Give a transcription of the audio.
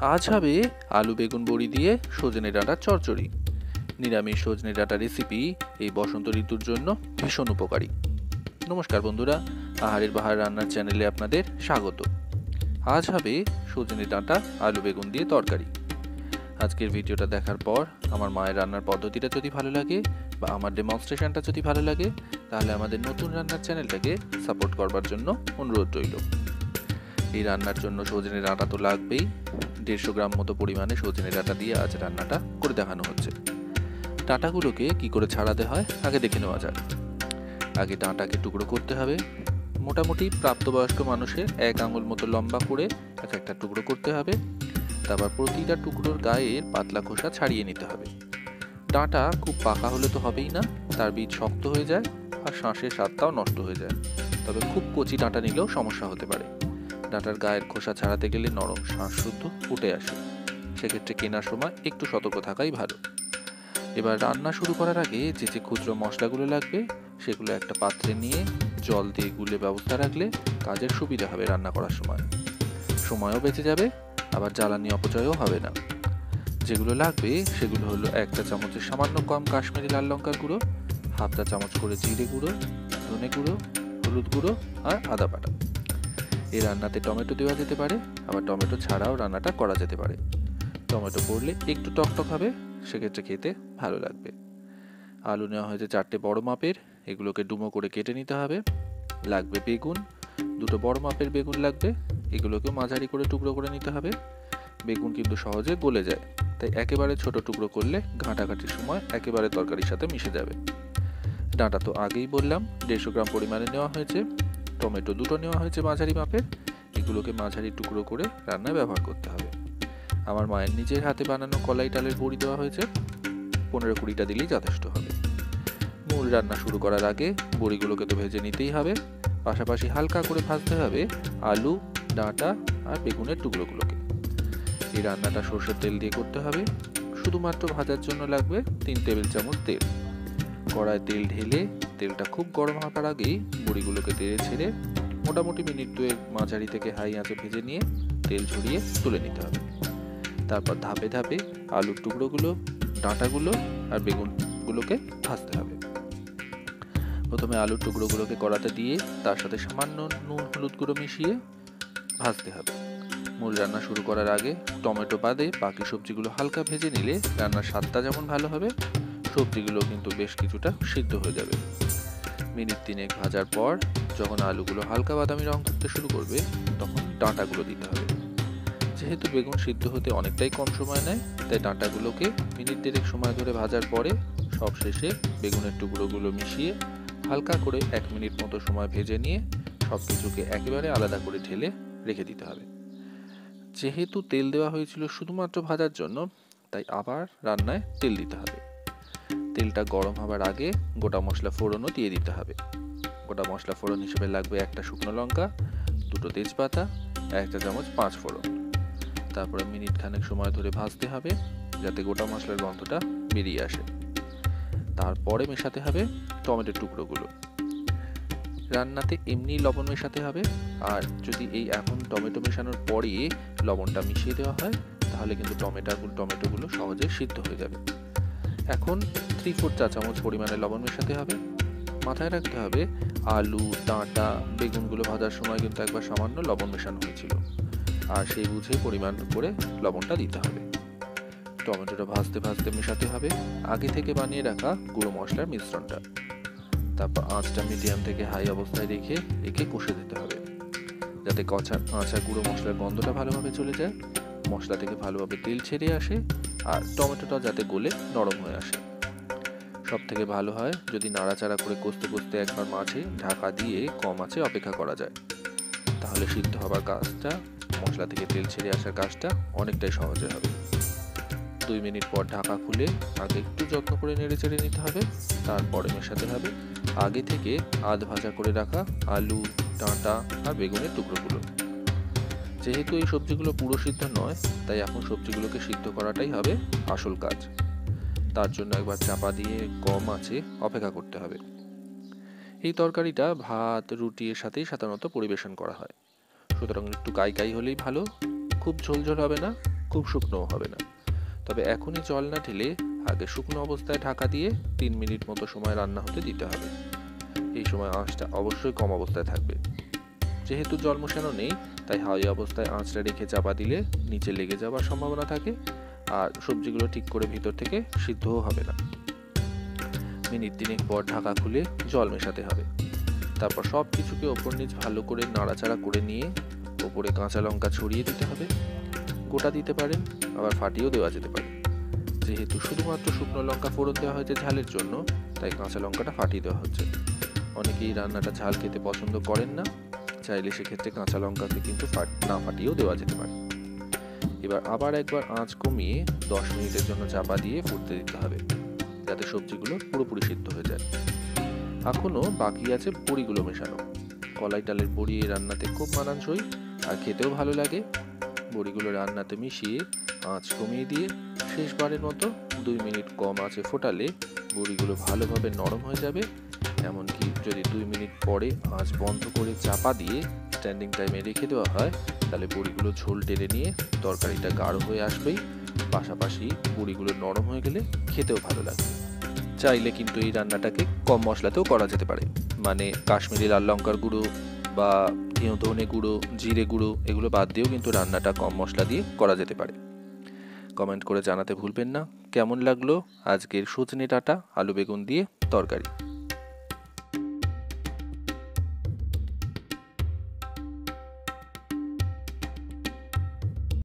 আজ হবে আলু বেগুন বড়ি দিয়ে সজনে ডাঁটার চচ্চড়ি। নিরামিষ সজনে ডাঁটা রেসিপি এই বসন্ত ঋতুর জন্য ভীষণ উপকারী। নমস্কার বন্ধুরা, আহারের বাহার রান্নার চ্যানেলে আপনাদের স্বাগত। আজ হবে সজনে ডাঁটা আলু বেগুন দিয়ে তরকারি। আজকের ভিডিওটা দেখার পর আমার মায়ের রান্নার পদ্ধতিটা যদি ভালো লাগে বা আমার ডেমনস্ট্রেশনটা যদি ভালো লাগে, তাহলে আমাদের নতুন রান্নার চ্যানেলটাকে সাপোর্ট করবার জন্য অনুরোধ রইল। এই রান্নার জন্য সজনে ডাঁটা তো লাগবেই। 150 গ্রাম মতো পরিমাণে সজনে ডাঁটা দিয়ে আজ রান্নাটা করে দেখানো হচ্ছে। ডাঁটাগুলোকে কি করে ছাড়াতে হয় আগে দেখে নেওয়া যাক। আগে ডাঁটাকে টুকরো করতে হবে। মোটামুটি প্রাপ্তবয়স্ক মানুষের 1 আঙুল মতো লম্বা করে এক একটা টুকরো করতে হবে। তারপর প্রতিটা টুকরোর গায়ের পাতলা খোসা ছাড়িয়ে নিতে হবে। ডাঁটা খুব পাকা হলে তো হবেই না, তার বীজ শক্ত হয়ে যায় আর শাঁসের স্বাদটাও নষ্ট হয়ে যায়। তবে খুব কচি ডাঁটা নিলেও সমস্যা হতে পারে। ডাঁটার গায়ের খোসা ছাড়াতে গেলে নরম শাঁস শুদ্ধ উঠে আসে, সেক্ষেত্রে কেনার সময় একটু সতর্ক থাকাই ভালো। এবার রান্না শুরু করার আগে যে খুচরো মশলাগুলো লাগবে সেগুলো একটা পাত্রে নিয়ে জল দিয়ে গুলে ব্যবস্থা রাখলে কাজের সুবিধা হবে। রান্না করার সময়ও বেঁচে যাবে, আবার জ্বালানি অপচয়ও হবে না। যেগুলো লাগবে সেগুলো হলো 1 চা চামচের সামান্য কম কাশ্মীরি লাল লঙ্কার গুঁড়ো, 1/2 চা চামচ করে জিরে গুঁড়ো, ধনে গুঁড়ো, হলুদ গুঁড়ো আর আদা বাটা। এই রান্নাতে টমেটো দেওয়া যেতে পারে, আবার টমেটো ছাড়াও রান্নাটা করা যেতে পারে। টমেটো পড়লে একটু টকটক হবে, সেক্ষেত্রে খেতে ভালো লাগবে। আলু নেওয়া হয়েছে 4টে বড় মাপের, এগুলোকে ডুমো করে কেটে নিতে হবে। লাগবে বেগুন, 2টো বড় মাপের বেগুন লাগবে, এগুলোকেও মাঝারি করে টুকরো করে নিতে হবে। বেগুন কিন্তু সহজে গলে যায়, তাই একেবারে ছোট টুকরো করলে ঘাঁটাঘাঁটির সময় একেবারে তরকারির সাথে মিশে যাবে। ডাঁটা তো আগেই বললাম 150 গ্রাম পরিমাণে নেওয়া হয়েছে। টমেটো 2টো নেওয়া হয়েছে মাঝারি মাপের, এগুলোকে মাঝারি টুকরো করে রান্নায় ব্যবহার করতে হবে। আমার মায়ের নিজের হাতে বানানো কলাই ডালের বড়ি দেওয়া হয়েছে, 15-20টা দিলেই যথেষ্ট হবে। মূল রান্না শুরু করার আগে বড়িগুলোকে তো ভেজে নিতেই হবে, পাশাপাশি হালকা করে ভাজতে হবে আলু, ডাঁটা আর বেগুনের টুকরোগুলোকে। এই রান্নাটা সরষের তেল দিয়ে করতে হবে। শুধুমাত্র ভাজার জন্য লাগবে 3 টেবিল চামচ তেল। কড়ায় তেল ঢেলে তেলটা খুব গরম হওয়ার আগেই বড়িগুলোকে তেলে ছেড়ে মোটামুটি মিনিট 2 মাঝারি থেকে হাই আঁচে ভেজে নিয়ে তেল ঝরিয়ে তুলে নিতে হবে। তারপর ধাপে ধাপে আলুর টুকরোগুলো, ডাঁটাগুলো আর বেগুনগুলোকে ভাজতে হবে। প্রথমে আলুর টুকরোগুলোকে কড়াতে দিয়ে তার সাথে সামান্য নুন হলুদ গুঁড়ো মিশিয়ে ভাজতে হবে। মূল রান্না শুরু করার আগে টমেটো বাদে বাকি সবজিগুলো হালকা ভেজে নিলে রান্নার স্বাদটা যেমন ভালো হবে, সবজিগুলো কিন্তু বেশ কিছুটা সিদ্ধ হয়ে যাবে। মিনিট 3 ভাজার পর যখন আলুগুলো হালকা বাদামি রং ধরতে শুরু করবে, তখন ডাঁটাগুলো দিতে হবে। যেহেতু বেগুন সিদ্ধ হতে অনেকটাই কম সময় নেয়, তাই ডাঁটাগুলোকে মিনিট 1.5 সময় ধরে ভাজার পরে সবশেষে বেগুনের টুকরোগুলো মিশিয়ে হালকা করে 1 মিনিট মতো সময় ভেজে নিয়ে সব কিছুকে একেবারে আলাদা করে ঢেলে রেখে দিতে হবে। যেহেতু তেল দেওয়া হয়েছিল শুধুমাত্র ভাজার জন্য, তাই আবার রান্নায় তেল দিতে হবে। তেলটা গরম হবার আগে গোটা মশলা ফোড়নও দিয়ে দিতে হবে। গোটা মশলা ফোড়ন হিসেবে লাগবে 1টা শুকনো লঙ্কা, 2টো তেজপাতা, 1 চা চামচ 5 ফোড়ন। তারপরে মিনিট খানেক সময় ধরে ভাজতে হবে যাতে গোটা মশলার গন্ধটা বেরিয়ে আসে। তারপরে মেশাতে হবে টমেটোর টুকরোগুলো। রান্নাতে এমনি লবণ মেশাতে হবে, আর যদি এখন টমেটো মেশানোর পরে লবণটা মিশিয়ে দেওয়া হয় তাহলে কিন্তু টমেটোগুলো সহজে সিদ্ধ হয়ে যাবে। এখন 3/4 চা চামচ পরিমাণে লবণ মেশাতে হবে। মাথায় রাখতে হবে আলু, ডাঁটা, বেগুনগুলো ভাজার সময় কিন্তু একবার সামান্য লবণ মেশানো হয়েছিল, আর সেই বুঝে পরিমাণ করে লবণটা দিতে হবে। টমেটোটা ভাজতে ভাজতে মেশাতে হবে আগে থেকে বানিয়ে রাখা গুঁড়ো মশলার মিশ্রণটা। তারপর আঁচটা মিডিয়াম থেকে হাই অবস্থায় রেখে একে কষে দিতে হবে যাতে কাঁচা গুঁড়ো মশলার গন্ধটা ভালোভাবে চলে যায়, মশলা থেকে ভালোভাবে তেল ছেড়ে আসে আর টমেটোটা যাতে গলে নরম হয়ে আসে। সব থেকে ভালো হয় যদি নাড়াচাড়া করে কষতে কষতে একবার মাঝে ঢাকা দিয়ে কম আঁচে অপেক্ষা করা যায়, তাহলে সিদ্ধ হবার কাজটা, মশলা থেকে তেল ছেড়ে আসার কাজটা অনেকটাই সহজে হবে। 2 মিনিট পর ঢাকা খুলে আগে একটু যত্ন করে নেড়ে চেড়ে নিতে হবে। তারপরে মেশাতে হবে আগে থেকে আধ ভাজা করে রাখা আলু, ডাঁটা আর বেগুনের টুকরোগুলো। যেহেতু এই সবজিগুলো পুরো সিদ্ধ নয়, তাই এখন সবজিগুলোকে সিদ্ধ করাটাই হবে আসল কাজ। তার জন্য একবার চাপা দিয়ে কম আঁচে অপেক্ষা করতে হবে। এই তরকারিটা ভাত, রুটি এর সাথেই সাধারণত পরিবেশন করা হয়, সুতরাং একটু কাই কাই হলেই ভালো, খুব ঝোল ঝোল হবে না, খুব শুকনোও হবে না। তবে এখনই জল না ঢেলে আগে শুকনো অবস্থায় ঢাকা দিয়ে 3 মিনিট মতো সময় রান্না হতে দিতে হবে। এই সময় আঁচটা অবশ্যই কম অবস্থায় থাকবে। যেহেতু জল মেশানো নেই, তাই হাই অবস্থায় আঁচটা রেখে চাপা দিলে নিচে লেগে যাওয়ার সম্ভাবনা থাকে, আর সবজিগুলো ঠিক করে ভিতর থেকে সিদ্ধও হবে না। মিনিট 3 পর ঢাকা খুলে জল মেশাতে হবে। তারপর সব কিছুকে ওপর নিচ ভালো করে নাড়াচাড়া করে নিয়ে ওপরে কাঁচা লঙ্কা ছড়িয়ে দিতে হবে। গোটা দিতে পারেন, আবার ফাটিয়েও দেওয়া যেতে পারে। যেহেতু শুধুমাত্র শুকনো লঙ্কা ফোড়ন দেওয়া হয়েছে ঝালের জন্য, তাই কাঁচা লঙ্কাটা ফাটিয়ে দেওয়া হচ্ছে। অনেকেই রান্নাটা ঝাল খেতে পছন্দ করেন না, চাইলে সেক্ষেত্রে কাঁচা লঙ্কাকে কিন্তু না ফাটিয়েও দেওয়া যেতে পারে। এবার আবার একবার আঁচ কমিয়ে 10 মিনিটের জন্য চাপা দিয়ে ফুটতে দিতে হবে, যাতে সবজিগুলো পুরোপুরি সিদ্ধ হয়ে যায়। এখনও বাকি আছে বড়িগুলো মেশানো। কলাই ডালের বড়ি এই রান্নাতে খুব মানানসই আর খেতেও ভালো লাগে। বড়িগুলো রান্নাতে মিশিয়ে আঁচ কমিয়ে দিয়ে শেষবারের মতো 2 মিনিট কম আঁচে ফোটালে বড়িগুলো ভালোভাবে নরম হয়ে যাবে। এমনকি যদি 2 মিনিট পরে আঁচ বন্ধ করে চাপা দিয়ে স্ট্যান্ডিং টাইমে রেখে দেওয়া হয়, তাহলে বড়িগুলো ঝোল টেনে নিয়ে তরকারিটা গাঢ় হয়ে আসবেই, পাশাপাশি বড়িগুলো নরম হয়ে গেলে খেতেও ভালো লাগবে। চাইলে কিন্তু এই রান্নাটাকে কম মশলাতেও করা যেতে পারে, মানে কাশ্মীরি লাল লঙ্কার গুঁড়ো বা ধনে গুঁড়ো, জিরে গুঁড়ো এগুলো বাদ দিয়েও কিন্তু রান্নাটা কম মশলা দিয়ে করা যেতে পারে। কমেন্ট করে জানাতে ভুলবেন না কেমন লাগলো আজকের সজনে ডাঁটা আলু বেগুন দিয়ে তরকারি।